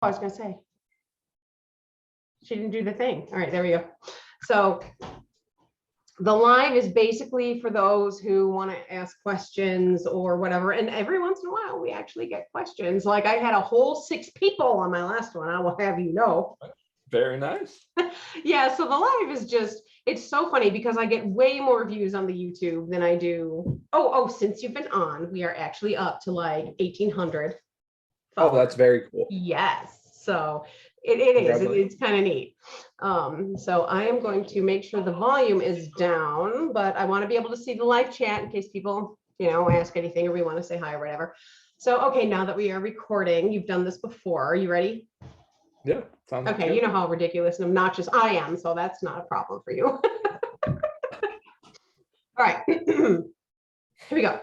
I was gonna say. She didn't do the thing. All right, there we go. So the live is basically for those who want to ask questions or whatever. And every once in a while, we actually get questions. Like I had a whole 6 people on my last one. I will have you know. Very nice. Yeah, so the live is just, it's so funny because I get way more views on the YouTube than I do. Since you've been on, we are actually up to like 1,800. Oh, that's very cool. Yes. So it's kind of neat. So I am going to make sure the volume is down, but I want to be able to see the live chat in case people, ask anything or we want to say hi or whatever. So, okay, now that we are recording, you've done this before. Are you ready? Yeah. Sounds okay. Good. You know how ridiculous and obnoxious I am. So that's not a problem for you. All right. Here we go.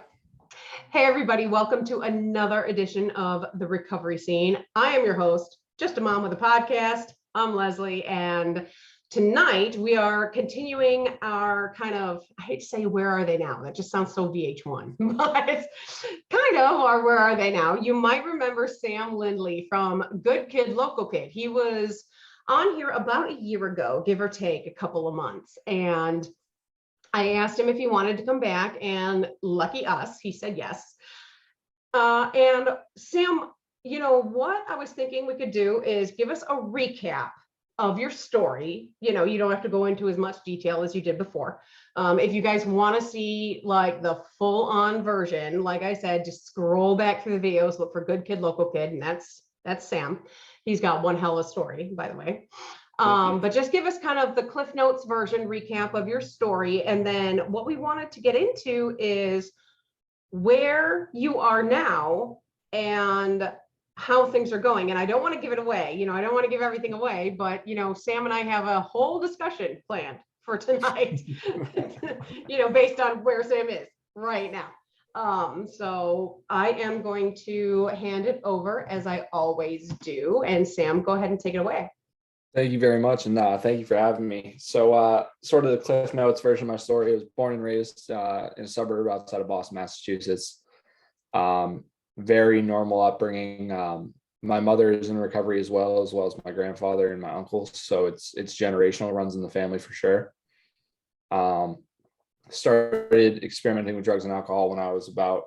Hey, everybody. Welcome to another edition of The Recovery Scene. I am your host, Just a Mom with a Podcast. I'm Leslie. And tonight we are continuing our kind of, I hate to say, where are they now? That just sounds so VH1, but it's kind of our where are they now? You might remember Sam Lindley from Good Kid, Local Kid. He was on here about a year ago, give or take a couple of months. And I asked him if he wanted to come back, and lucky us, he said yes. And Sam, what I was thinking we could do is give us a recap of your story. You don't have to go into as much detail as you did before. If you guys want to see like the full on version, like I said, just scroll back through the videos, look for Good Kid, Local Kid, and that's Sam. He's got one hell of a story, by the way. But just give us kind of the Cliff Notes version recap of your story. And then what we wanted to get into is where you are now and how things are going. And I don't want to give it away. I don't want to give everything away, but, Sam and I have a whole discussion planned for tonight, based on where Sam is right now. So I am going to hand it over as I always do. And Sam, go ahead and take it away. Thank you very much, and thank you for having me. So, sort of the Cliff Notes version of my story. I was born and raised in a suburb outside of Boston, Massachusetts. Very normal upbringing. My mother is in recovery as well as my grandfather and my uncles. So it's generational, runs in the family for sure. Started experimenting with drugs and alcohol when I was about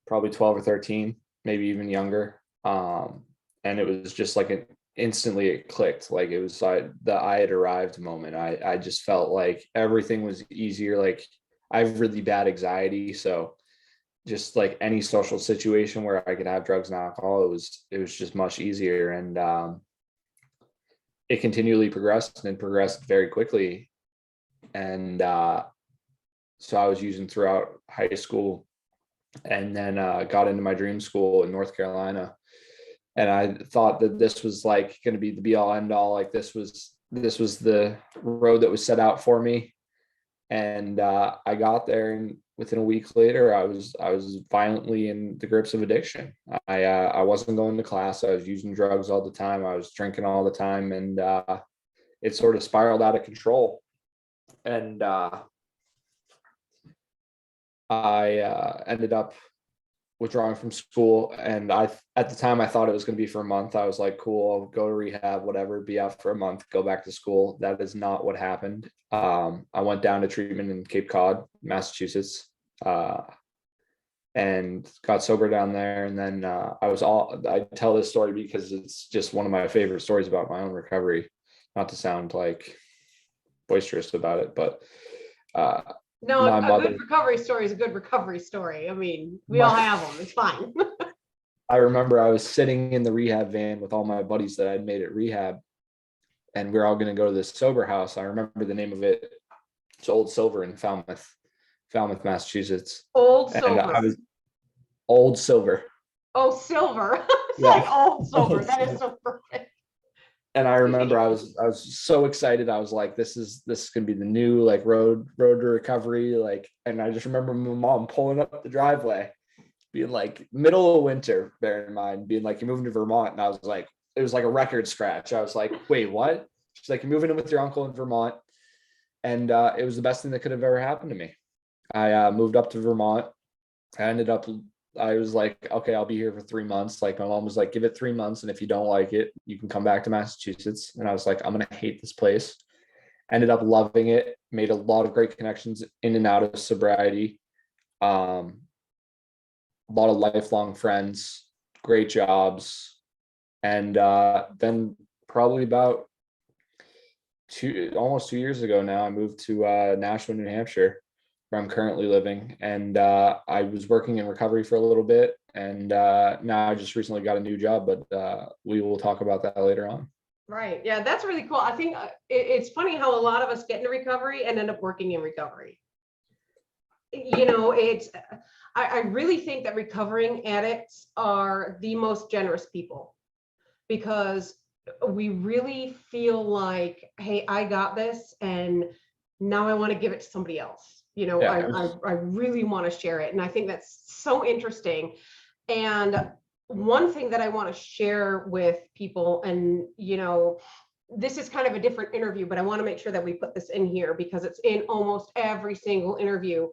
probably 12 or 13, maybe even younger. And it was just like instantly it clicked. Like it was like the I had arrived moment. I just felt like everything was easier. Like I have really bad anxiety, so just like any social situation where I could have drugs and alcohol, it was just much easier. And it continually progressed very quickly. And so I was using throughout high school, and then got into my dream school in North Carolina. And I thought that this was like going to be the be all end all. Like this was the road that was set out for me. And I got there, and within a week later, I was violently in the grips of addiction. I wasn't going to class. I was using drugs all the time. I was drinking all the time, and it sort of spiraled out of control. And I ended up withdrawing from school, and at the time I thought it was going to be for a month. I was like, cool, I'll go to rehab, whatever, be out for a month, go back to school. That is not what happened. I went down to treatment in Cape Cod, Massachusetts, and got sober down there. And then I tell this story because it's just one of my favorite stories about my own recovery, not to sound like boisterous about it, but no, a good recovery story is a good recovery story. I mean, we all have them. It's fine. I remember I was sitting in the rehab van with all my buddies that I'd made at rehab, and we we're all going to go to this sober house. I remember the name of it. It's Old Silver in Falmouth, Massachusetts. Old Silver. Old Silver. Oh, Silver. It's like Old Silver. That is so perfect. And I remember I was so excited. I was like, this is gonna be the new like road to recovery. Like, and I just remember my mom pulling up the driveway, being like middle of winter, bear in mind, being like, you're moving to Vermont. And I was like, it was like a record scratch. I was like, wait, what? She's like, you're moving in with your uncle in Vermont. And it was the best thing that could have ever happened to me. I moved up to Vermont. I ended up I was like, okay, I'll be here for 3 months. Like my mom was like, give it 3 months. And if you don't like it, you can come back to Massachusetts. And I was like, I'm going to hate this place. Ended up loving it, made a lot of great connections in and out of sobriety. A lot of lifelong friends, great jobs. And then probably about almost 2 years ago now, I moved to Nashua, New Hampshire, where I'm currently living. And I was working in recovery for a little bit. And now I just recently got a new job, but we will talk about that later on. Right. Yeah, that's really cool. I think it's funny how a lot of us get into recovery and end up working in recovery. You know, I really think that recovering addicts are the most generous people, because we really feel like, hey, I got this and now I want to give it to somebody else. You know, Yeah. I really want to share it. And I think that's so interesting. And one thing that I want to share with people, and, you know, this is kind of a different interview, but I want to make sure that we put this in here because it's in almost every single interview.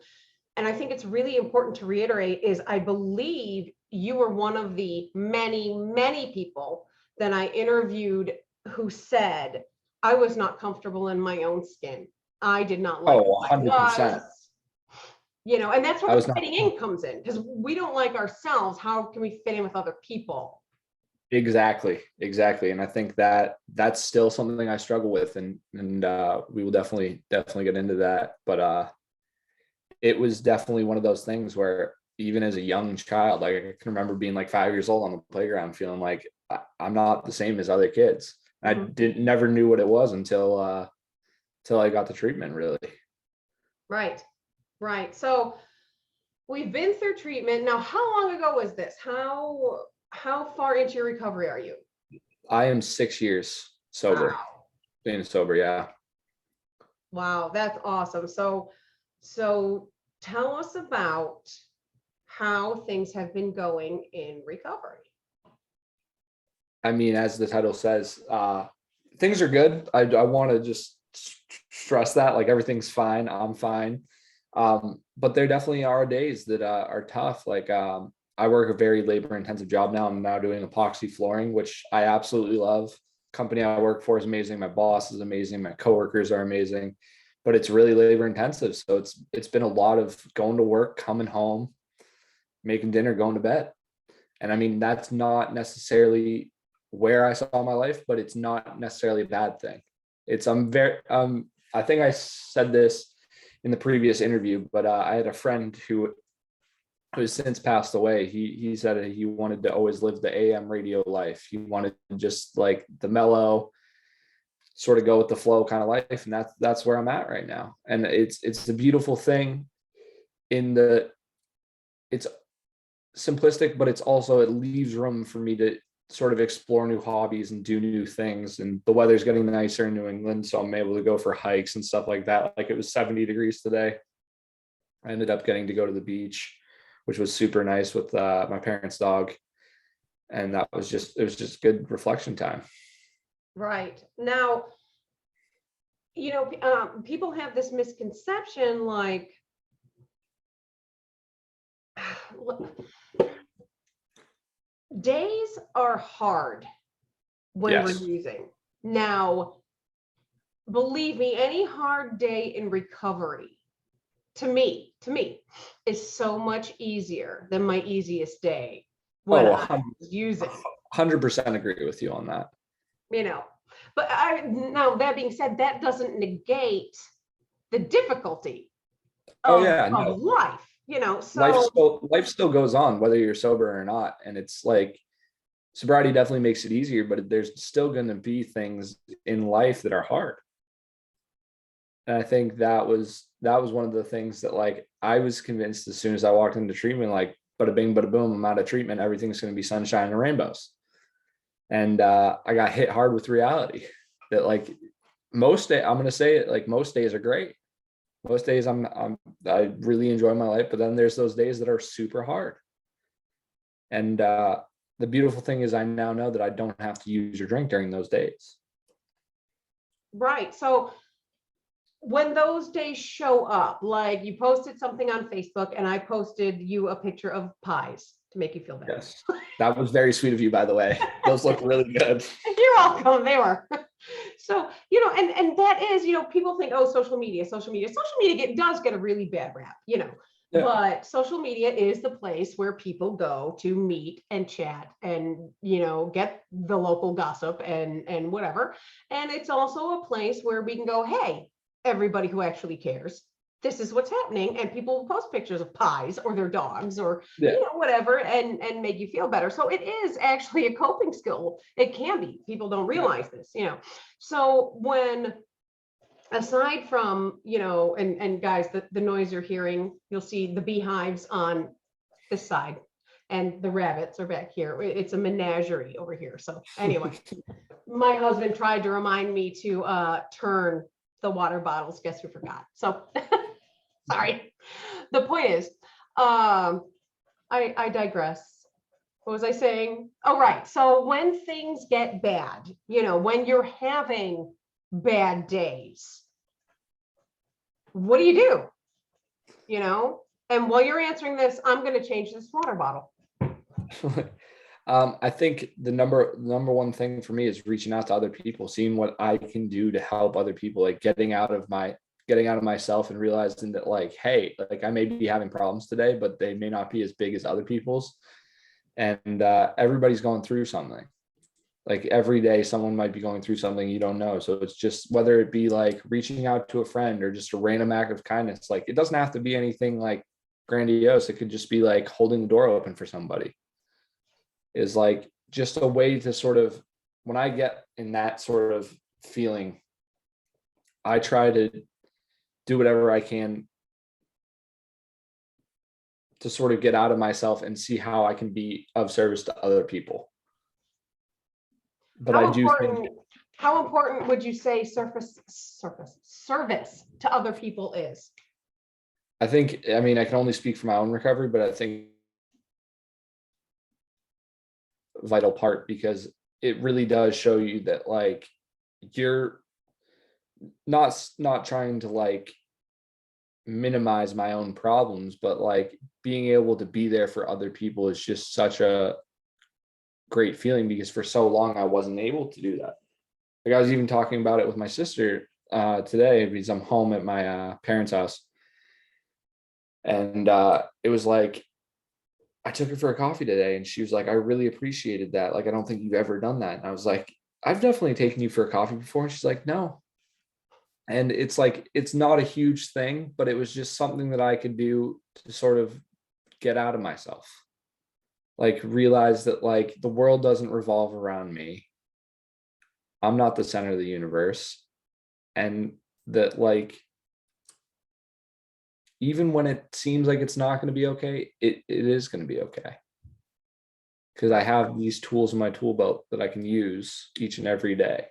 And I think it's really important to reiterate is I believe you were one of the many, many people that I interviewed who said, I was not comfortable in my own skin. I did not like Oh, who I 100%. was. You know, and that's I where was the not fitting in comes in, because we don't like ourselves. How can we fit in with other people? exactly. And I think that that's still something I struggle with, and we will definitely get into that. But it was definitely one of those things where even as a young child, like I can remember being like 5 years old on the playground, feeling like I'm not the same as other kids. I never knew what it was until I got the treatment, really. Right. Right. So we've been through treatment. Now, how long ago was this? How far into your recovery are you? I am 6 years sober, Wow. being sober. Yeah. Wow, that's awesome. So tell us about how things have been going in recovery. I mean, as the title says, things are good. I want to just stress that, like, everything's fine. I'm fine. But there definitely are days that are tough. Like, I work a very labor intensive job now. I'm now doing epoxy flooring, which I absolutely love. Company I work for is amazing. My boss is amazing. My coworkers are amazing, but it's really labor intensive. So it's been a lot of going to work, coming home, making dinner, going to bed. And I mean, that's not necessarily where I saw my life, but it's not necessarily a bad thing. I think I said this in the previous interview, but I had a friend who has since passed away. He said that he wanted to always live the AM radio life. He wanted just like the mellow, sort of go with the flow kind of life. And that's where I'm at right now. And it's a beautiful thing it's simplistic, but it's also, it leaves room for me to sort of explore new hobbies and do new things. And the weather's getting nicer in New England, so I'm able to go for hikes and stuff like that. Like, it was 70 degrees today. I ended up getting to go to the beach, which was super nice with my parents' dog. And it was just good reflection time. Right. Now, you know, people have this misconception like, days are hard when Yes. we're using. Now, believe me, any hard day in recovery, to me, is so much easier than my easiest day when Oh, I was using. 100% agree with you on that. You know, but now that being said, that doesn't negate the difficulty Oh of, yeah, no. of life, you know. life So still life still goes on whether you're sober or not. And it's like, sobriety definitely makes it easier, but there's still going to be things in life that are hard. And I think that was one of the things that, like, I was convinced as soon as I walked into treatment, like, bada bing, bada boom, I'm out of treatment, everything's going to be sunshine and rainbows. And I got hit hard with reality that, like, most day, I'm going to say it, like, most days are great. Most days I really enjoy my life, but then there's those days that are super hard. And the beautiful thing is I now know that I don't have to use or drink during those days. right. So when those days show up, like you posted something on Facebook and I posted you a picture of pies to make you feel better. Yes. That was very sweet of you, by the way. Those look really good. You're welcome. They were. So, and that is, people think, oh, social media. Social media does get a really bad rap, Yeah. but social media is the place where people go to meet and chat and, get the local gossip and whatever. And it's also a place where we can go, hey, everybody who actually cares, this is what's happening. And people will post pictures of pies or their dogs or Yeah. whatever, and make you feel better. So it is actually a coping skill. It can be. People don't realize this, So when, aside from, and guys, the noise you're hearing, you'll see the beehives on this side and the rabbits are back here. It's a menagerie over here. So anyway, my husband tried to remind me to turn the water bottles. Guess who forgot? So sorry. The point is, I digress. What was I saying? Oh, right. So when things get bad, when you're having bad days, what do you do? And while you're answering this, I'm going to change this water bottle. I think the number one thing for me is reaching out to other people, seeing what I can do to help other people, like getting out of myself and realizing that, like, hey, like I may be having problems today, but they may not be as big as other people's. And everybody's going through something. Like every day someone might be going through something you don't know. So it's just, whether it be like reaching out to a friend or just a random act of kindness, like it doesn't have to be anything like grandiose. It could just be like holding the door open for somebody, is like just a way to sort of, when I get in that sort of feeling, I try to do whatever I can to sort of get out of myself and see how I can be of service to other people. But I do think, how important would you say service to other people is? I mean, I can only speak for my own recovery, but I think vital part, because it really does show you that, like, you're not trying to like minimize my own problems, but like being able to be there for other people is just such a great feeling, because for so long I wasn't able to do that. Like I was even talking about it with my sister today, because I'm home at my parents' house, and it was like, I took her for a coffee today and she was like, I really appreciated that. Like, I don't think you've ever done that. And I was like, I've definitely taken you for a coffee before. And she's like, no. And it's like, it's not a huge thing, but it was just something that I could do to sort of get out of myself. Like realize that like the world doesn't revolve around me. I'm not the center of the universe. And that like, even when it seems like it's not going to be okay, it is going to be okay. Because I have these tools in my tool belt that I can use each and every day.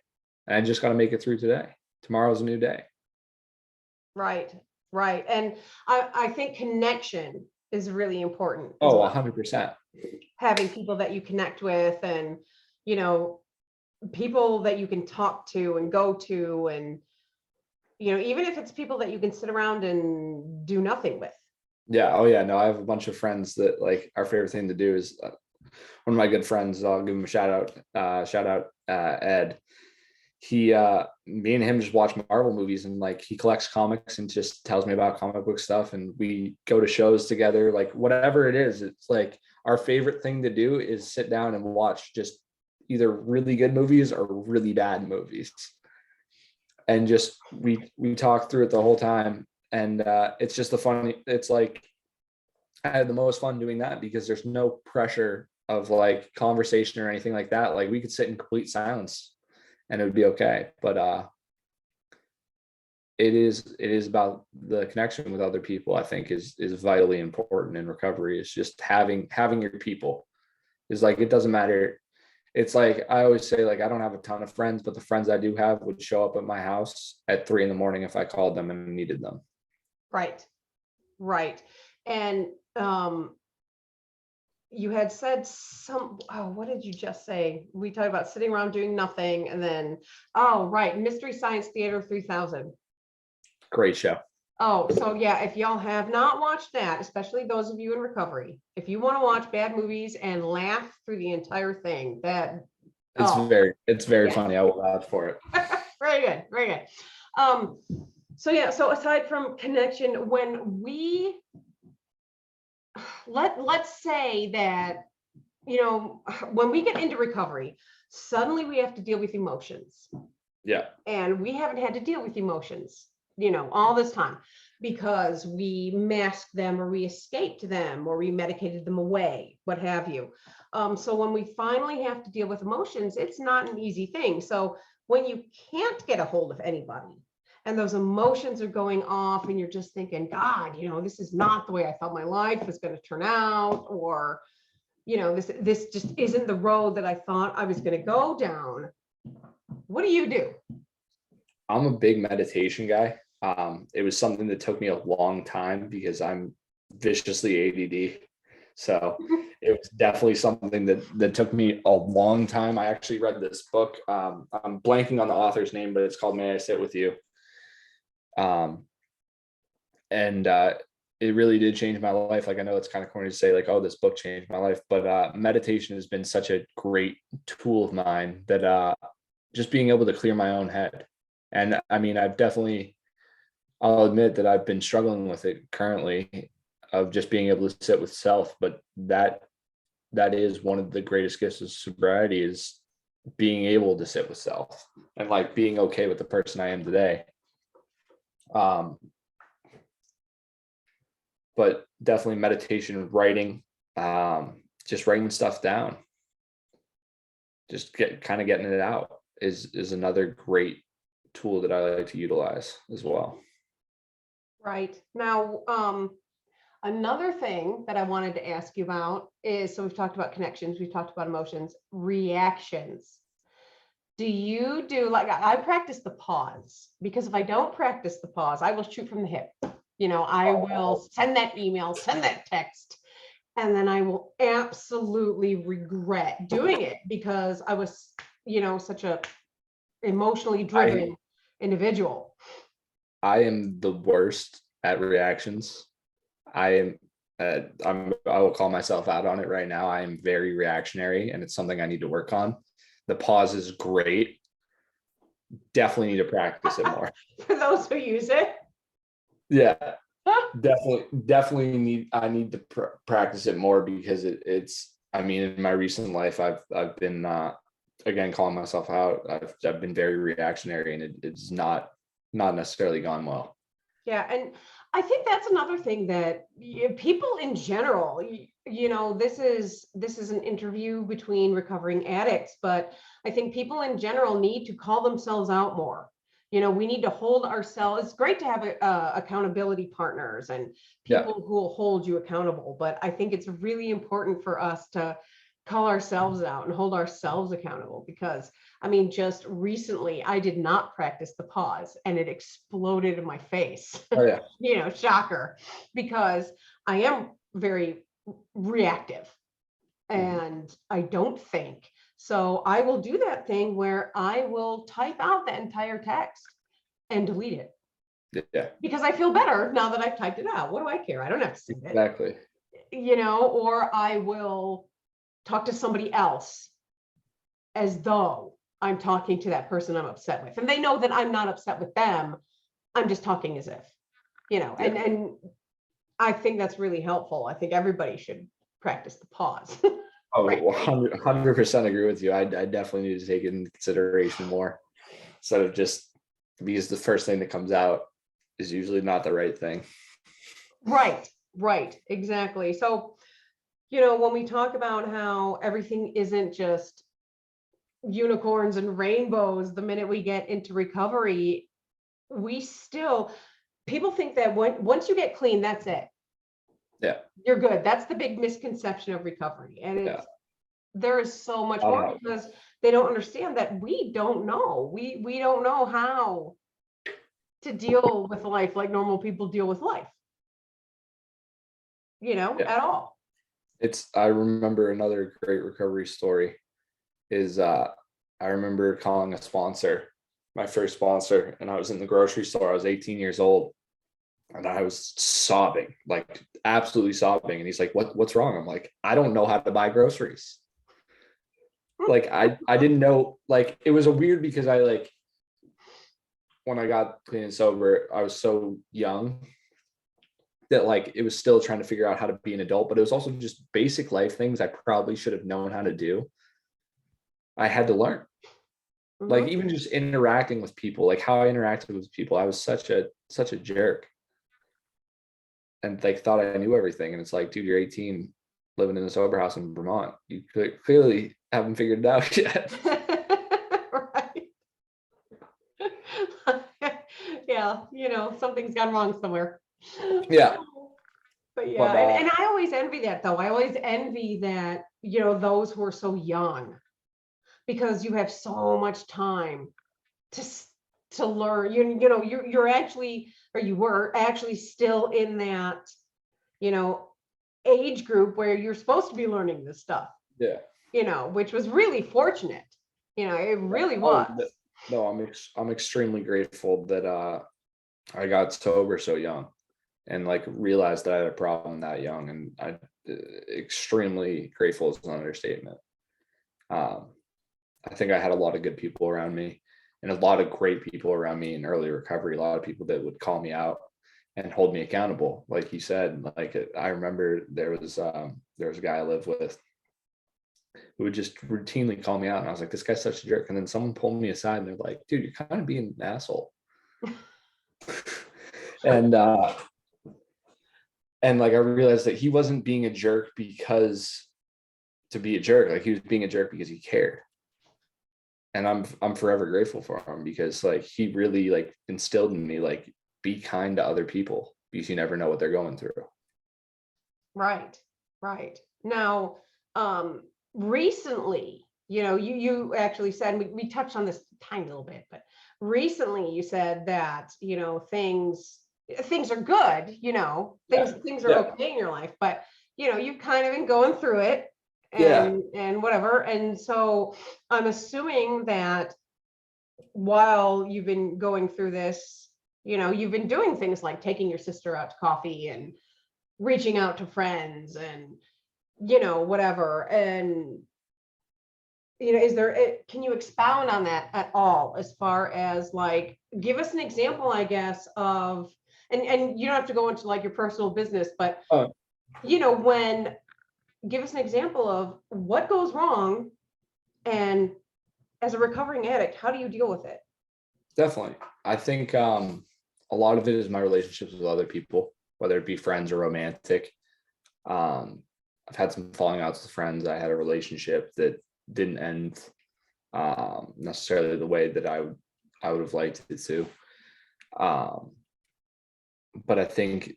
And I just got to make it through today. Tomorrow's a new day. Right. And I think connection is really important. Oh, 100%. Having people that you connect with, and, people that you can talk to and go to, and, even if it's people that you can sit around and do nothing with. Yeah. Oh yeah. No, I have a bunch of friends that like our favorite thing to do is one of my good friends, I'll give him a shout out, Ed. Me and him just watch Marvel movies, and like he collects comics and just tells me about comic book stuff, and we go to shows together, like whatever it is. It's like our favorite thing to do is sit down and watch just either really good movies or really bad movies, and just we talk through it the whole time. And it's just it's like I had the most fun doing that, because there's no pressure of like conversation or anything like that. Like we could sit in complete silence and it would be okay. But it is about the connection with other people. I think is vitally important in recovery. It's just having your people. Is like, it doesn't matter. It's like I always say, like, I don't have a ton of friends, but the friends I do have would show up at my house at 3 a.m. if I called them and needed them. Right. And you had said what did you just say? We talked about sitting around doing nothing, and then, Mystery Science Theater 3000. Great show. Oh, so yeah, if y'all have not watched that, especially those of you in recovery, if you want to watch bad movies and laugh through the entire thing, oh, It's very yeah. funny. I will vouch for it. Very good, very good. So yeah, so aside from connection, when we let's say that, when we get into recovery, suddenly we have to deal with emotions. Yeah. And we haven't had to deal with emotions, all this time because we masked them or we escaped them or we medicated them away, what have you. So when we finally have to deal with emotions, it's not an easy thing. So when you can't get a hold of anybody and those emotions are going off and you're just thinking, God, this is not the way I thought my life was going to turn out, or, this just isn't the road that I thought I was going to go down. What do you do? I'm a big meditation guy. It was something that took me a long time because I'm viciously ADD. So it was definitely something that took me a long time. I actually read this book. I'm blanking on the author's name, but it's called May I Sit With You? And it really did change my life. Like, I know it's kind of corny to say like, oh, this book changed my life, but meditation has been such a great tool of mine that just being able to clear my own head. And I mean, I'll admit that I've been struggling with it currently, of just being able to sit with self, but that is one of the greatest gifts of sobriety, is being able to sit with self and like being okay with the person I am today. But definitely meditation, writing, just writing stuff down, just getting it out is another great tool that I like to utilize as well. Right. Now, another thing that I wanted to ask you about is, so we've talked about connections, we've talked about emotions, reactions. Do you do, like, I practice the pause, because if I don't practice the pause, I will shoot from the hip. I will send that email, send that text, and then I will absolutely regret doing it because I was, such a emotionally driven individual. I am the worst at reactions. I will call myself out on it right now. I am very reactionary, and it's something I need to work on. The pause is great. Definitely need to practice it more. For those who use it. Yeah, definitely I need to practice it more, because it's, I mean, in my recent life, I've been, again, calling myself out. I've been very reactionary, and it's not necessarily gone well. Yeah. And I think that's another thing that people in general, this is an interview between recovering addicts, but I think people in general need to call themselves out more. We need to hold ourselves. It's great to have accountability partners and people who will hold you accountable, but I think it's really important for us to call ourselves out and hold ourselves accountable, because I mean, just recently I did not practice the pause and it exploded in my face. Oh yeah. Shocker, because I am very reactive and I don't think. So I will do that thing where I will type out the entire text and delete it. Yeah. Because I feel better now that I've typed it out. What do I care? I don't have to send it. Exactly. Or I will talk to somebody else as though I'm talking to that person I'm upset with. And they know that I'm not upset with them. I'm just talking as if, and I think that's really helpful. I think everybody should practice the pause. Oh, 100% agree with you. I definitely need to take it into consideration more, instead of just, because the first thing that comes out is usually not the right thing. Right, exactly. So, when we talk about how everything isn't just unicorns and rainbows, the minute we get into recovery, people think that once you get clean, that's it. Yeah. You're good. That's the big misconception of recovery. And there is so much more, because they don't understand that we don't know. We don't know how to deal with life like normal people deal with life, at all. I remember another great recovery story is I remember calling a sponsor my first sponsor, and I was in the grocery store. I was 18 years old, and I was sobbing, like absolutely sobbing. And he's like, what's wrong? I'm like, I don't know how to buy groceries. Like I didn't know, like it was a weird because I like when I got clean and sober, I was so young that like it was still trying to figure out how to be an adult, but it was also just basic life things I probably should have known how to do. I had to learn. Like Mhm. even just interacting with people, like how I interacted with people, I was such a jerk and like thought I knew everything. And it's like, dude, you're 18, living in a sober house in Vermont. You clearly haven't figured it out yet. Right. Yeah, something's gone wrong somewhere. Yeah, But yeah, but and I always envy that though. I always envy that, those who are so young, because you have so much time to to learn. You're actually, or you were actually still in that, you know, age group where you're supposed to be learning this stuff, yeah. which was really fortunate. It really Oh was. no, I'm extremely grateful that I got sober so young and like realized that I had a problem that young, and I extremely grateful is an understatement. Um, I think I had a lot of good people around me and a lot of great people around me in early recovery, a lot of people that would call me out and hold me accountable. Like you said, like I remember there was a guy I lived with who would just routinely call me out. And I was like, this guy's such a jerk. And then someone pulled me aside and they're like, dude, you're kind of being an asshole. and and like I realized that he wasn't being a jerk because to be a jerk, like he was being a jerk because he cared. And I'm forever grateful for him because like he really like instilled in me like be kind to other people because you never know what they're going through. Right, right. Now, recently, you actually said, we touched on this a tiny little bit, but recently you said that, things are good, Yeah. things are Yeah. okay in your life, but you've kind of been going through it Yeah. and whatever. And so I'm assuming that while you've been going through this, you've been doing things like taking your sister out to coffee and reaching out to friends and whatever. And can you expound on that at all, as far as like give us an example, I guess, of, and you don't have to go into like your personal business, but Oh, when, give us an example of what goes wrong, and as a recovering addict, how do you deal with it? definitely. I think a lot of it is my relationships with other people, whether it be friends or romantic. Um, I've had some falling outs with friends. I had a relationship that didn't end necessarily the way that I would have liked it to. Um, but I think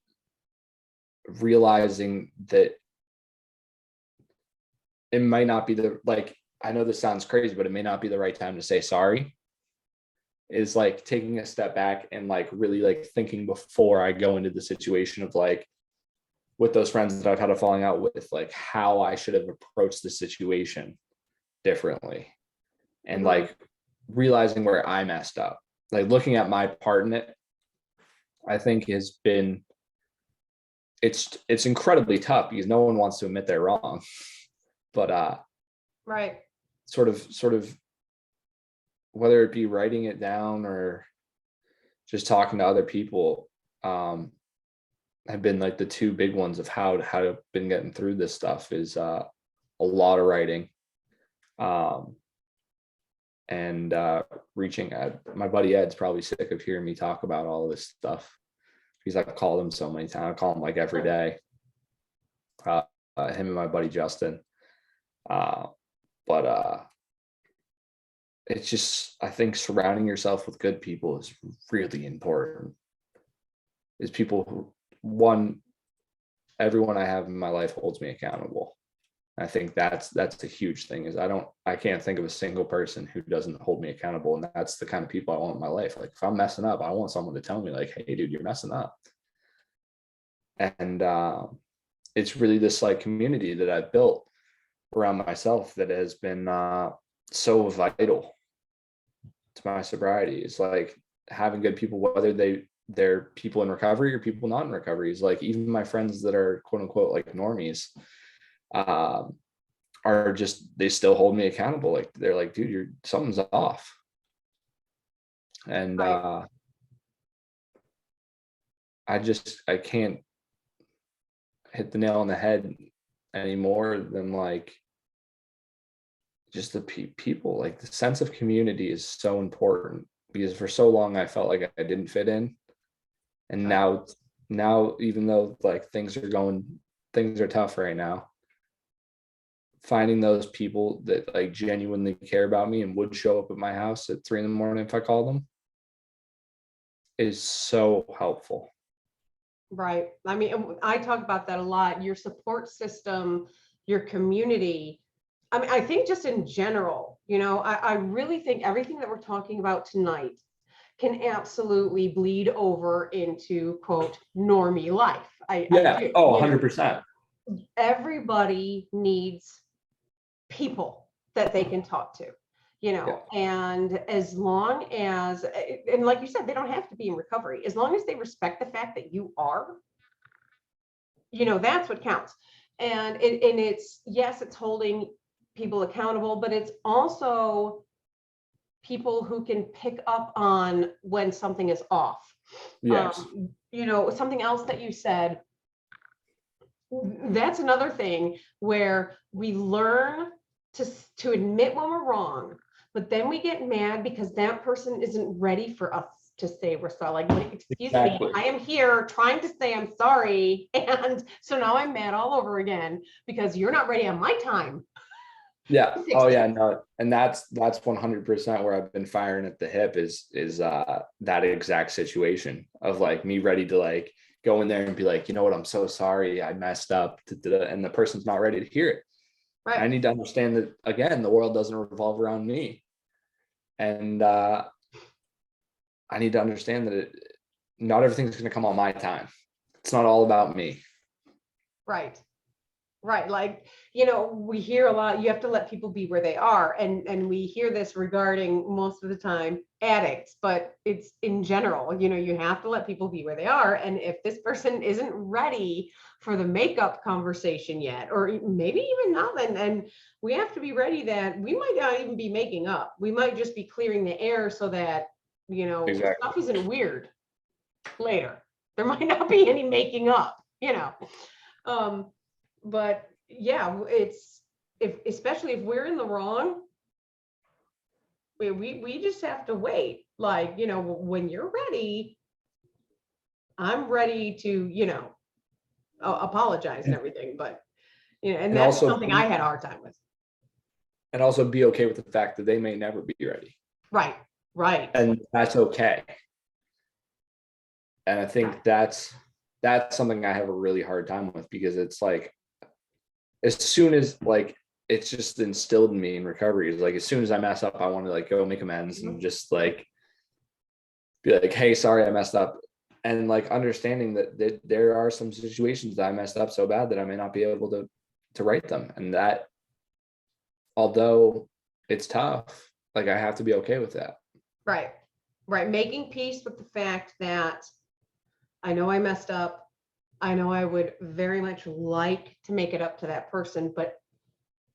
realizing that it might not be the like I know this sounds crazy, but it may not be the right time to say sorry. Is like taking a step back and like really like thinking before I go into the situation of like with those friends that I've had a falling out with, like how I should have approached the situation differently. And Mhm. like realizing where I messed up. Like looking at my part in it, I think has been it's incredibly tough because no one wants to admit they're wrong. But Right. sort of whether it be writing it down or just talking to other people, have been like the two big ones of how I've been getting through this stuff is a lot of writing, um, and reaching out. My buddy Ed's probably sick of hearing me talk about all of this stuff because I've called him so many times. I call him like every day. Uh, him and my buddy Justin. Uh, but it's just I think surrounding yourself with good people is really important. Is people who one everyone I have in my life holds me accountable. I think that's a huge thing is I can't think of a single person who doesn't hold me accountable. And that's the kind of people I want in my life. Like if I'm messing up, I want someone to tell me like, hey dude, you're messing up. And it's really this like community that I've built around myself that has been so vital. to my sobriety. It's like having good people, whether they're people in recovery or people not in recovery. Is like even my friends that are quote unquote like normies, are just, they still hold me accountable. Like they're like, dude, something's off. And Right. I can't hit the nail on the head anymore than like just the people. Like the sense of community is so important, because for so long I felt like I didn't fit in. And Right. now even though like things are tough right now, finding those people that like genuinely care about me and would show up at my house at 3 a.m. if I called them is so helpful. Right. I mean, I talk about that a lot. Your support system, your community. I mean, I think just in general, I really think everything that we're talking about tonight can absolutely bleed over into quote normie life. I Yeah. do. Oh, 100%. Everybody needs people that they can talk to, Yeah. and as long as, and like you said, they don't have to be in recovery, as long as they respect the fact that you are, that's what counts. And it's, yes, it's holding people accountable, but it's also people who can pick up on when something is off. Yes. Something else that you said, that's another thing where we learn to admit when we're wrong, but then we get mad because that person isn't ready for us to say we're sorry. Like, excuse me, Exactly. I am here trying to say I'm sorry, and so now I'm mad all over again because you're not ready on my time. Yeah. to fix Oh it. yeah. No. And that's 100% where I've been firing at the hip is that exact situation of like me ready to like go in there and be like, you know what, I'm so sorry, I messed up, and the person's not ready to hear it. I Right. need to understand that again, the world doesn't revolve around me. And I need to understand that not everything's going to come on my time. It's not all about me. Right. Right. Like, we hear a lot, you have to let people be where they are. And we hear this regarding most of the time addicts, but it's in general, you have to let people be where they are. And if this person isn't ready for the makeup conversation yet, or maybe even now, then, and we have to be ready that we might not even be making up. We might just be clearing the air so that, Exactly. stuff isn't weird later. There might not be any making up. Um, but yeah, it's, if especially if we're in the wrong, we just have to wait. Like, when you're ready, I'm ready to, apologize and everything. But and And that's also something I had a hard time with. be okay with the fact that they may never be ready. Right. Right. And that's okay. And I think Right. that's something I have a really hard time with, because it's like as soon as like it's just instilled in me in recovery is like as soon as I mess up, I want to like go make amends and just like be like, hey, sorry, I messed up. And like understanding that there are some situations that I messed up so bad that I may not be able to write them. And that, although it's tough, like I have to be okay with that. Right. Right. Making peace with the fact that I know I messed up. I know I would very much like to make it up to that person, but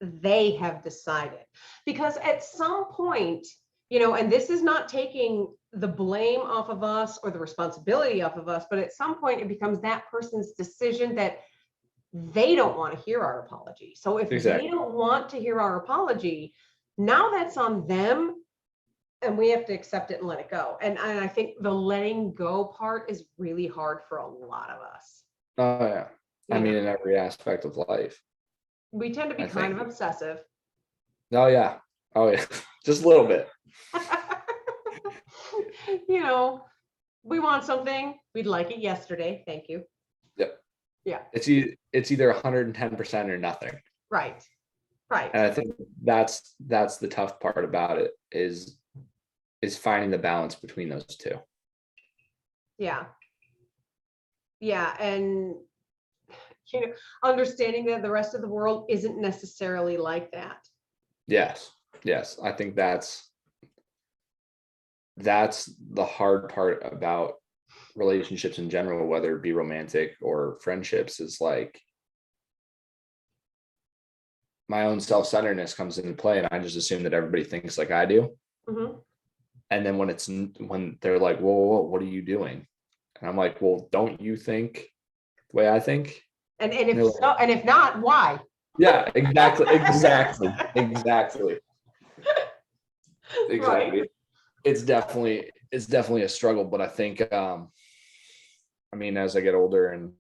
they have decided. Because at some point, and this is not taking the blame off of us or the responsibility off of us, but at some point it becomes that person's decision that they don't want to hear our apology. So if they Exactly. don't want to hear our apology, now that's on them, and we have to accept it and let it go. And I think the letting go part is really hard for a lot of us. Oh yeah. I You mean, know, in every aspect of life, we tend to be I kind think. of obsessive. Oh yeah. Oh yeah. Just a little bit. you know, we want something, we'd like it yesterday. Thank you. Yep. Yeah. It's either 110% or nothing. Right. Right. And I think that's the tough part about it is finding the balance between those two. Yeah. Yeah. And, understanding that the rest of the world isn't necessarily like that. Yes. Yes. I think that's the hard part about relationships in general, whether it be romantic or friendships, is like my own self-centeredness comes into play, and I just assume that everybody thinks like I do. Mhm. And then when they're like, whoa, whoa, whoa, what are you doing? And I'm like, well, don't you think the way I think? And And they're if like, so, and if not, why? yeah, exactly. Right. Exactly. It's definitely a struggle, but I think I mean, as I get older and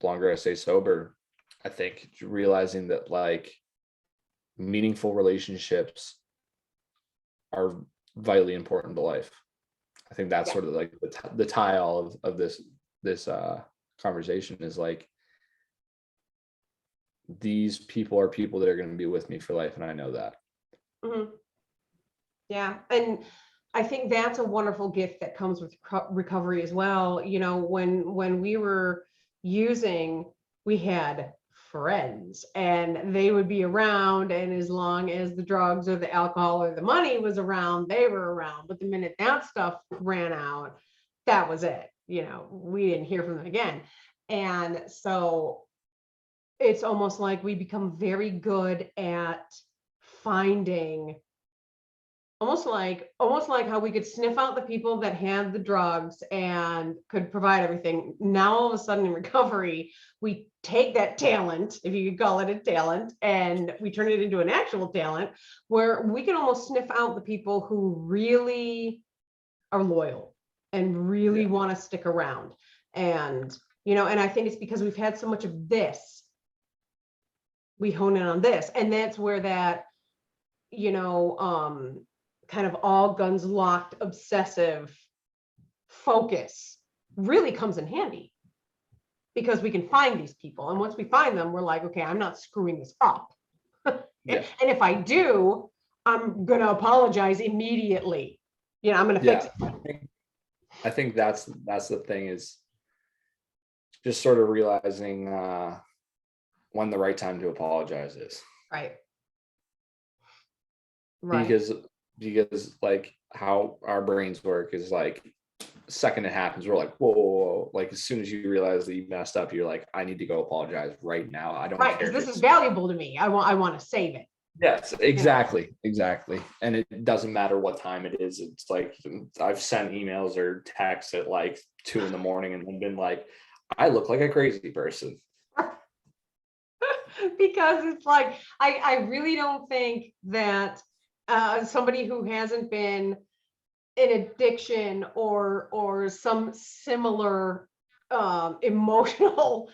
longer I stay sober, I think realizing that like meaningful relationships are vitally important to life. I think that's Yeah. sort of like the tie all of this conversation is like these people are people that are going to be with me for life, and I know that. Mhm. Yeah. And I think that's a wonderful gift that comes with recovery as well. You know, when we were using, we had friends and they would be around, and as long as the drugs or the alcohol or the money was around, they were around. But the minute that stuff ran out, that was it. You know, we didn't hear from them again. And so it's almost like we become very good at finding, almost like how we could sniff out the people that had the drugs and could provide everything. Now all of a sudden in recovery, we take that talent, if you could call it a talent, and we turn it into an actual talent where we can almost sniff out the people who really are loyal and really Yeah. want to stick around. And and I think it's because we've had so much of this, we hone in on this. And that's where that, you know, kind of all guns locked, obsessive focus really comes in handy, because we can find these people. And once we find them, we're like, okay, I'm not screwing this up. Yeah. And if I do, I'm going to apologize immediately. I'm going to fix Yeah. it. I think that's the thing, is just sort of realizing when the right time to apologize is. Right. Right. Because like how our brains work is like second it happens, we're like, whoa, whoa, whoa. Like as soon as you realize that you messed up, you're like, I need to go apologize right now. I don't Right. care Because if this is it's valuable to me. I want to save it. yes, exactly. And it doesn't matter what time it is. It's like I've sent emails or texts at like 2 a.m. and been like, I look like a crazy person. Because it's like, I really don't think that somebody who hasn't been in addiction or some similar emotional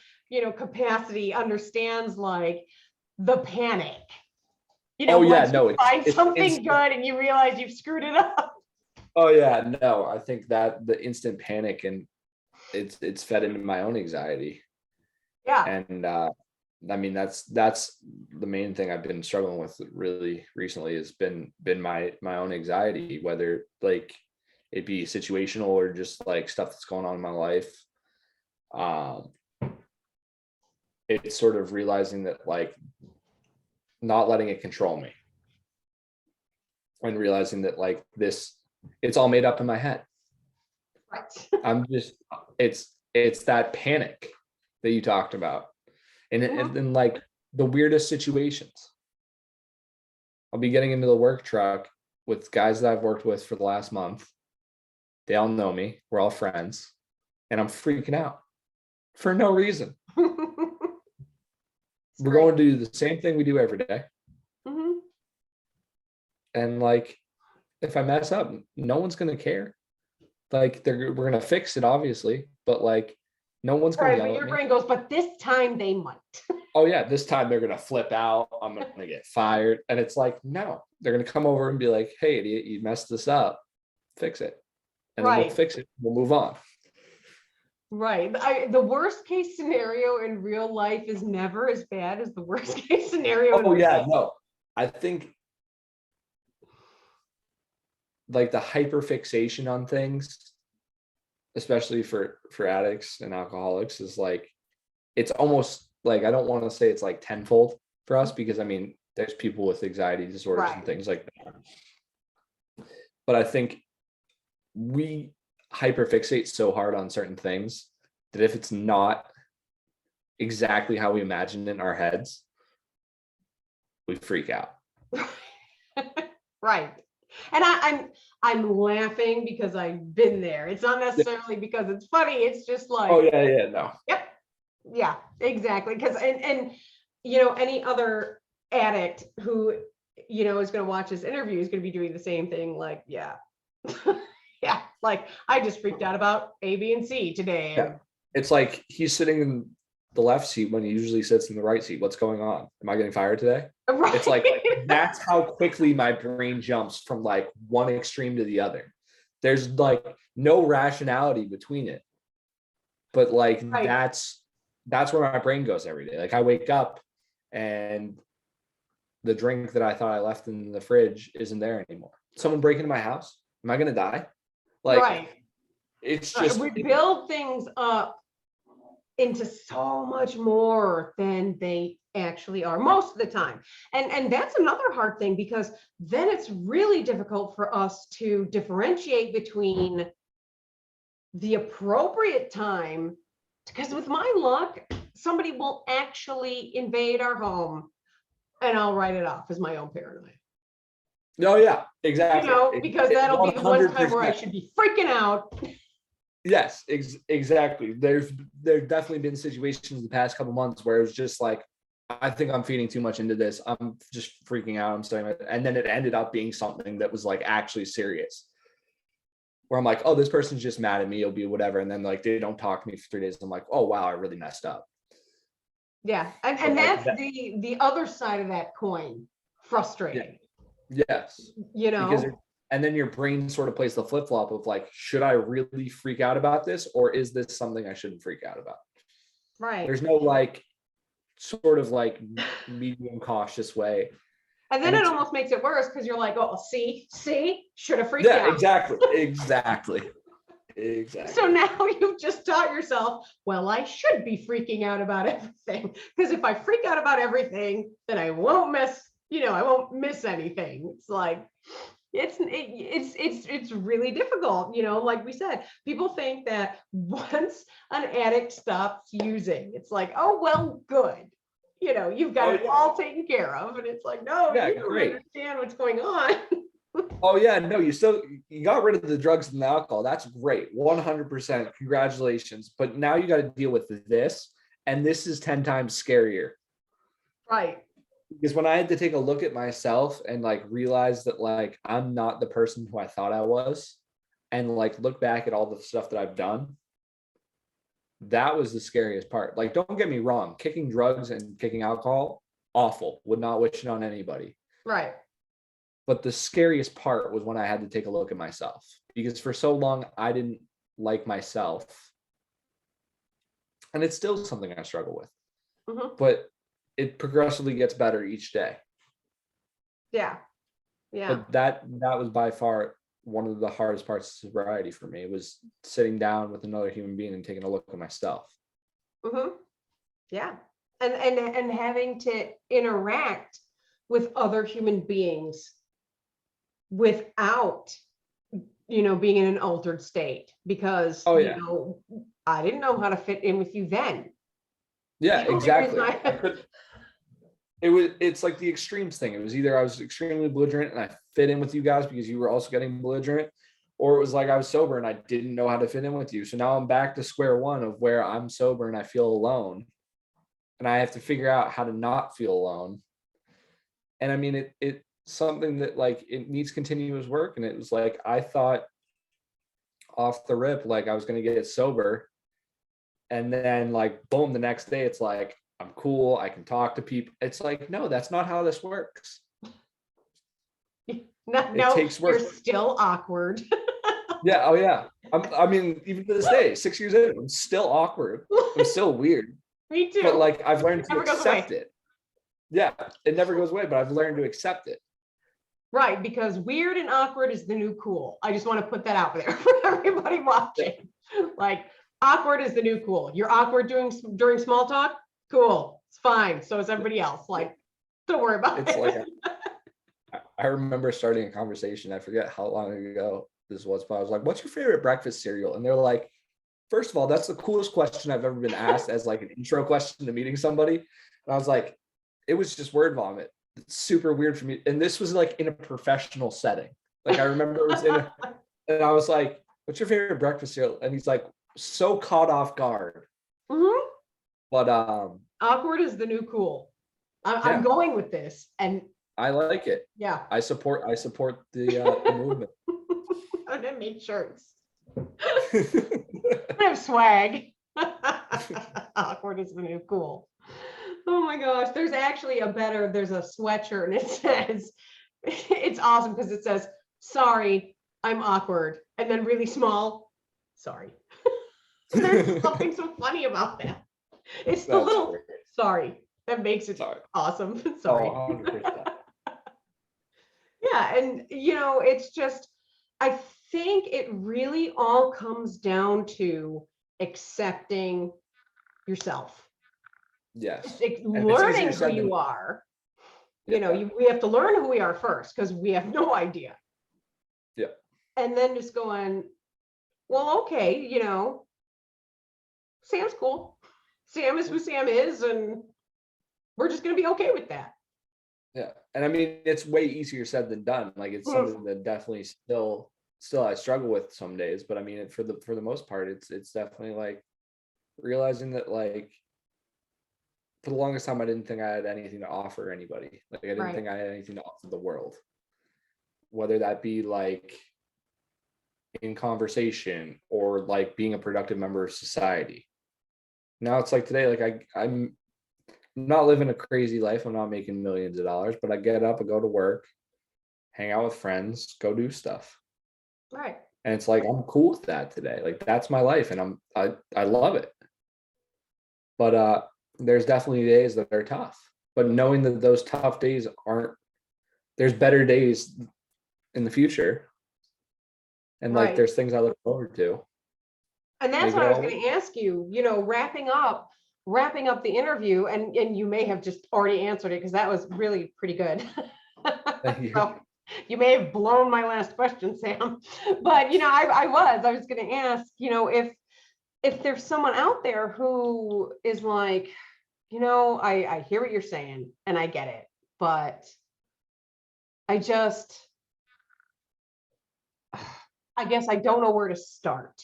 capacity understands like the panic, Oh yeah, once you no, find it's something instant. good and you realize you've screwed it up. Oh yeah, no, I think that the instant panic, and it's fed into my own anxiety. Yeah. And I mean that's the main thing I've been struggling with really recently, has been my own anxiety, whether like it be situational or just like stuff that's going on in my life. um it's sort of realizing that like not letting it control me, and realizing that like this, it's all made up in my head. Right. I'm just, it's that panic that you talked about. And then like the weirdest situations. I'll be getting into the work truck with guys that I've worked with for the last month. They all know me. We're all friends. And I'm freaking out for no reason. We're going to do the same thing we do every day. Mm-hmm. And like, if I mess up, no one's going to care. Like we're going to fix it, obviously, but like, no one's going to Right, but yell at your me. brain goes, but this time they might. Oh yeah, this time they're gonna flip out. I'm gonna get fired. And it's like, no, they're gonna come over and be like, hey, idiot, you messed this up. Fix it. And then we'll Right. fix it. We'll move on. Right. The worst case scenario in real life is never as bad as the worst case scenario. Oh yeah, no. I think like the hyper fixation on things, especially for addicts and alcoholics, is like, it's almost like, I don't want to say it's like tenfold for us, because I mean there's people with anxiety disorders and Right. things like that. But I think we hyperfixate so hard on certain things that if it's not exactly how we imagined it in our heads, we freak out. Right. And I'm laughing because I've been there. It's not necessarily because it's funny. It's just like, Oh yeah, no. yep. Yeah, exactly. Because and you know, any other addict who, you know, is going to watch this interview is going to be doing the same thing. Like, yeah. Yeah. Like I just freaked out about A, B, and C today. Yeah. It's like he's sitting in the left seat when he usually sits in the right seat. What's going on? Am I getting fired today? Right. It's like that's how quickly my brain jumps from like one extreme to the other. There's like no rationality between it. But like Right. that's where my brain goes every day. Like I wake up and the drink that I thought I left in the fridge isn't there anymore. Someone break into my house? Am I gonna die? Like Right. it's Right. just We build things up into so much more than they actually are most of the time. And that's another hard thing, because then it's really difficult for us to differentiate between the appropriate time, because with my luck, somebody will actually invade our home and I'll write it off as my own paranoia. Oh yeah, You exactly. know, because that'll be the one time where I 100%. should be freaking out. Yes, exactly. There's definitely been situations the past couple months where it was just like, I think I'm feeding too much into this. I'm just freaking out. I'm saying, and then it ended up being something that was like actually serious. Where I'm like, oh, this person's just mad at me. It'll be whatever. And then like they don't talk to me for 3 days. I'm like, oh wow, I really messed up. Yeah, But, and like, that's the other side of that coin. Frustrating. Yes. You Because know, and then your brain sort of plays the flip-flop of like, should I really freak out about this, or is this something I shouldn't freak out about? right. There's no like sort of like medium cautious way. And then And it it's almost makes it worse because you're like, oh, see, should have freaked yeah, out. exactly. So now you've just taught yourself, well, I should be freaking out about everything, because if I freak out about everything, then I won't miss anything. It's like it's really difficult, you know, like we said, people think that once an addict stops using, it's like, oh well, good, you know, you've got it all taken care of. And it's like, no, Yeah, you don't great. understand what's going on. Oh yeah, no, you got rid of the drugs and the alcohol. That's great. 100%. Congratulations. But now you got to deal with this, and this is 10 times scarier. Right. Because when I had to take a look at myself and like realize that like I'm not the person who I thought I was, and like look back at all the stuff that I've done, that was the scariest part. Like, don't get me wrong, kicking drugs and kicking alcohol, awful. Would not wish it on anybody. Right. But the scariest part was when I had to take a look at myself, because for so long I didn't like myself. And it's still something I struggle with. Mm-hmm. But it progressively gets better each day. Yeah. But that was by far one of the hardest parts of sobriety for me, was sitting down with another human being and taking a look at myself. Mm-hmm. Yeah. And having to interact with other human beings without, you know, being in an altered state, because Oh, you yeah. know, I didn't know how to fit in with you then. Yeah, The only exactly. reason It's like the extremes thing. It was either I was extremely belligerent and I fit in with you guys because you were also getting belligerent, or it was like I was sober and I didn't know how to fit in with you. So now I'm back to square one of where I'm sober and I feel alone, and I have to figure out how to not feel alone. And I mean, it's something that like it needs continuous work. And it was like I thought off the rip like I was going to get sober, and then like boom, the next day it's like I'm cool, I can talk to people. It's like, no, that's not how this works. no, takes work. you're still awkward. Yeah, oh yeah. I mean, even to this day, 6 years in, I'm still awkward. I'm still weird. Me too. But like I've learned to Never goes accept away. it. Yeah, it never goes away, but I've learned to accept it. Right, because weird and awkward is the new cool. I just want to put that out there for everybody watching. Like, awkward is the new cool. You're awkward during small talk? Cool. It's fine. So is everybody else. Like, don't worry about It's it. like I remember starting a conversation, I forget how long ago, this was, but I was like, what's your favorite breakfast cereal? And they're like, first of all, that's the coolest question I've ever been asked as like an intro question to meeting somebody. And I was like, it was just word vomit. It's super weird for me. And this was like in a professional setting. Like I remember it was and I was like, what's your favorite breakfast cereal? And he's like, so caught off guard. Mhm. But Awkward is the new cool. I'm Yeah. going with this, and I like it. yeah, I support the movement. I'm gonna make shirts. I have swag. Awkward is the new cool. Oh my gosh, there's actually there's a sweatshirt and it says, it's awesome because it says, sorry, I'm awkward. And then really small, sorry. There's something so funny about that. It's the That's little, great. sorry, that makes it Sorry. awesome. Oh, Sorry. 100%. Yeah, and it's just, I think it really all comes down to accepting yourself. Yes. It's And it's learning easier who said than you are. Yeah. We have to learn who we are first because we have no idea. Yeah. And then just going, well, okay, Sam's cool. Sam is who Sam is, and we're just gonna be okay with that. Yeah. And I mean, it's way easier said than done. Like it's something that definitely still I struggle with some days, but I mean, for the most part, it's definitely like realizing that like for the longest time, I didn't think I had anything to offer anybody. Like I didn't Right. think I had anything to offer the world, whether that be like in conversation or like being a productive member of society. Now it's like today, like I'm not living a crazy life. I'm not making millions of dollars, but I get up, I go to work, hang out with friends, go do stuff. Right. And it's like I'm cool with that today. Like that's my life and I love it. But there's definitely days that are tough. But knowing that those tough days there's better days in the future. And like Right. there's things I look forward to. And that's what I was going to ask you, wrapping up the interview, and you may have just already answered it because that was really pretty good. Thank you. So you may have blown my last question, Sam, but I was going to ask, if there's someone out there who is like, I hear what you're saying and I get it, but I guess I don't know where to start.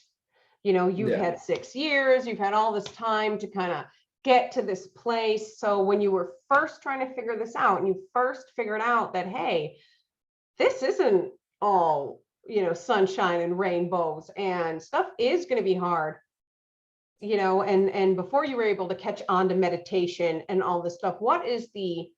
You've had 6 years, you've had all this time to kind of get to this place. So when you were first trying to figure this out and you first figured out that, hey, this isn't all, sunshine and rainbows and stuff is going to be hard, and before you were able to catch on to meditation and all this stuff, what is the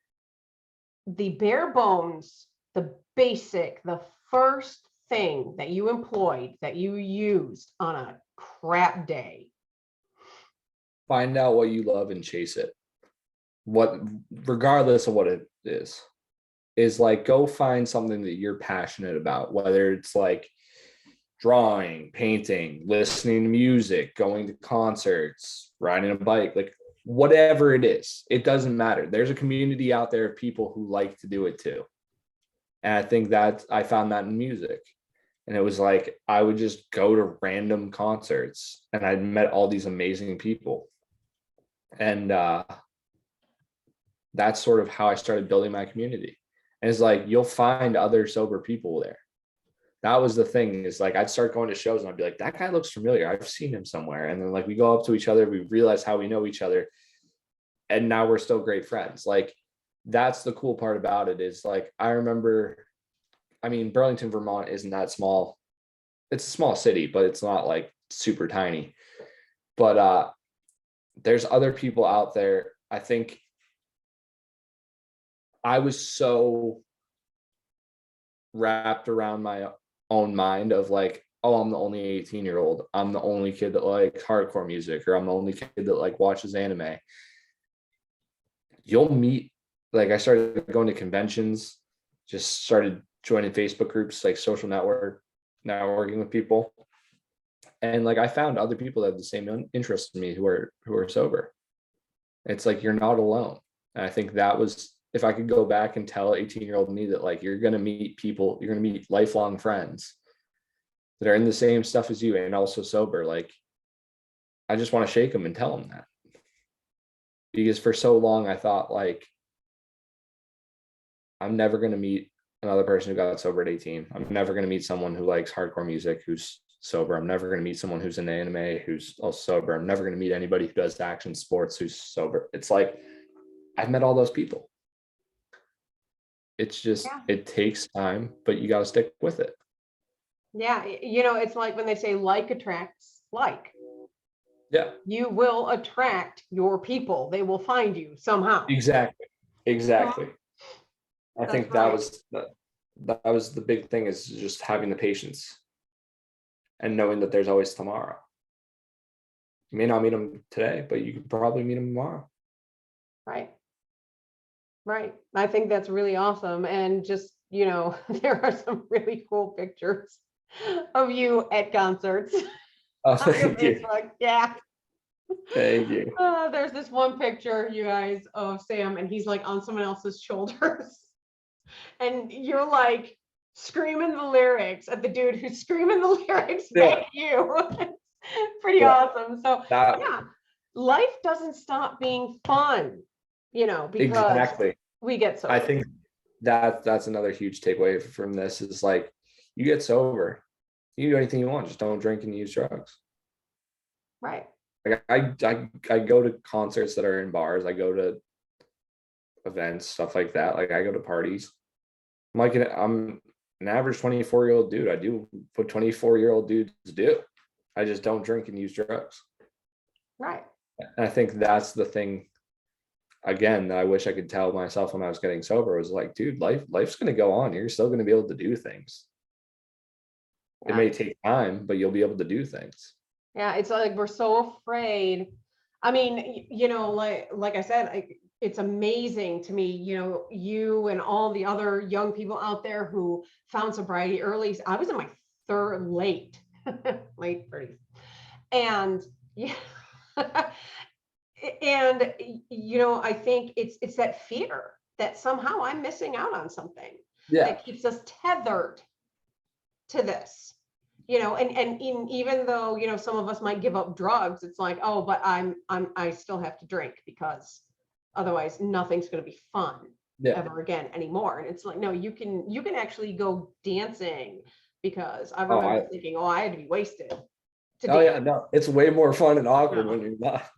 bare bones, the basic, the first thing that you employed, that you used on a crap day? Find out what you love and chase it. Regardless of what it is like go find something that you're passionate about, whether it's like drawing, painting, listening to music, going to concerts, riding a bike, like whatever it is, it doesn't matter. There's a community out there of people who like to do it too. And I think that I found that in music. And it was like, I would just go to random concerts and I'd met all these amazing people. And that's sort of how I started building my community. And it's like, you'll find other sober people there. That was the thing, is like, I'd start going to shows and I'd be like, that guy looks familiar. I've seen him somewhere. And then like, we go up to each other, we realize how we know each other. And now we're still great friends. Like, that's the cool part about it, is like, I remember, I mean, Burlington, Vermont isn't that small. It's a small city, but it's not like super tiny. But there's other people out there. I think I was so wrapped around my own mind of like, oh, I'm the only 18-year-old. I'm the only kid that likes hardcore music, or I'm the only kid that like watches anime. You'll meet, like, I started going to conventions, just started joining Facebook groups, like social networking with people. And like, I found other people that have the same interest in me who are sober. It's like, you're not alone. And I think that was, if I could go back and tell 18-year-old me that like, you're going to meet people, you're going to meet lifelong friends. that are in the same stuff as you and also sober, like, I just want to shake them and tell them that. Because for so long I thought, like, I'm never going to meet another person who got sober at 18. I'm never going to meet someone who likes hardcore music who's sober. I'm never going to meet someone who's in anime who's also sober. I'm never going to meet anybody who does action sports who's sober. It's like, I've met all those people. It's just, it takes time, but you got to stick with it. Yeah. It's like when they say like attracts like. Yeah. You will attract your people. They will find you somehow. Exactly. I think that right. was the big thing, is just having the patience and knowing that there's always tomorrow. You may not meet them today, but you could probably meet them tomorrow. Right. I think that's really awesome. And just, there are some really cool pictures of you at concerts. Oh, thank you. Yeah. Thank you. There's this one picture, you guys, of Sam, and he's like on someone else's shoulders. And you're like screaming the lyrics at the dude who's screaming the lyrics back at you. Pretty awesome. So yeah, life doesn't stop being fun, because exactly. we get sober. I think that's another huge takeaway from this, is like, you get sober, you can do anything you want, just don't drink and use drugs. Right. Like, I go to concerts that are in bars, I go to events, stuff like that. Like, I go to parties. I'm an average 24-year-old dude. I do what 24-year-old dudes do. I just don't drink and use drugs. Right. And I think that's the thing, again, that I wish I could tell myself when I was getting sober, was like, dude, life's going to go on. You're still going to be able to do things. Yeah. It may take time, but you'll be able to do things. Yeah. It's like, we're so afraid. I mean, like I said, it's amazing to me, you and all the other young people out there who found sobriety early. I was in my late 30s. And yeah. And, I think it's that fear that somehow I'm missing out on something that keeps us tethered to this, and even though, some of us might give up drugs, it's like, oh, but I still have to drink, because otherwise nothing's going to be fun ever again anymore. And it's like, no, you can actually go dancing, because I remember thinking, I had to be wasted. Yeah, no, it's way more fun and awkward when you're not.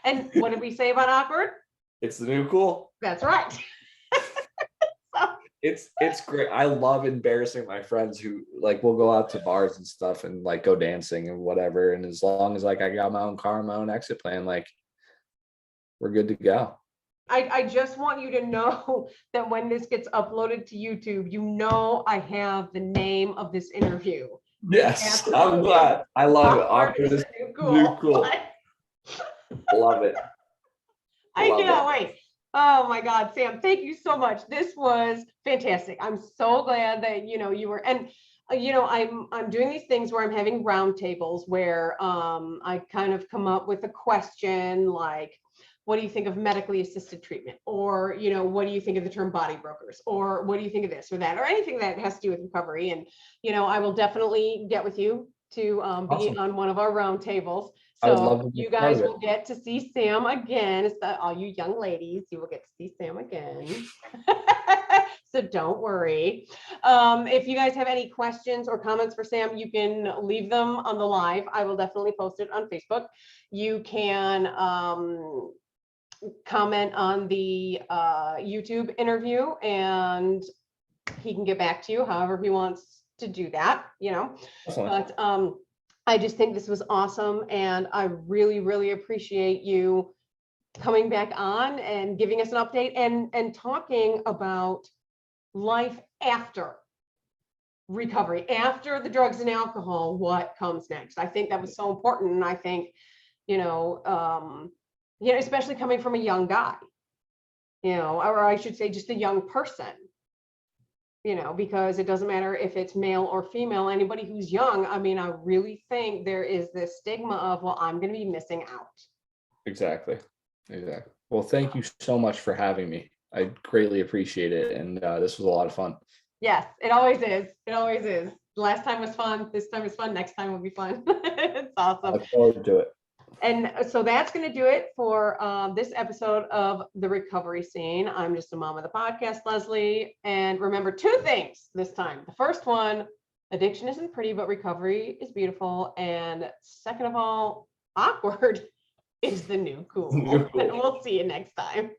And what did we say about awkward? It's the new cool. That's right. It's great. I love embarrassing my friends who, like, will go out to bars and stuff and like go dancing and whatever. And as long as, like, I got my own car, my own exit plan, like, we're good to go. I just want you to know that when this gets uploaded to YouTube, I have the name of this interview. Yes, I'm glad. I love it. Awkward is new cool. Love it. I cannot wait. Oh my God, Sam, thank you so much. This was fantastic. I'm so glad that, you were, and, I'm doing these things where I'm having roundtables where I kind of come up with a question like, what do you think of medically assisted treatment? Or, what do you think of the term body brokers? Or what do you think of this or that, or anything that has to do with recovery? And, I will definitely get with you to be on one of our roundtables. So you guys will get to see Sam again. It's all you young ladies, you will get to see Sam again. So don't worry. If you guys have any questions or comments for Sam, you can leave them on the live. I will definitely post it on Facebook. You can comment on the YouTube interview, and he can get back to you however he wants to do that, but I just think this was awesome, and I really, really appreciate you coming back on and giving us an update and talking about life after recovery, after the drugs and alcohol, what comes next. I think that was so important, and I think, especially coming from a young guy, or I should say just a young person, because it doesn't matter if it's male or female, anybody who's young. I mean, I really think there is this stigma of, well, I'm going to be missing out. Exactly. Well, thank you so much for having me. I greatly appreciate it. And this was a lot of fun. Yes, it always is. It always is. Last time was fun. This time is fun. Next time will be fun. It's I awesome. look forward to it. And so that's going to do it for this episode of The Recovery Scene. I'm just a mom of the podcast, Leslie. And remember 2 things this time. The first one, addiction isn't pretty, but recovery is beautiful. And second of all, awkward is the new cool. New cool. And we'll see you next time.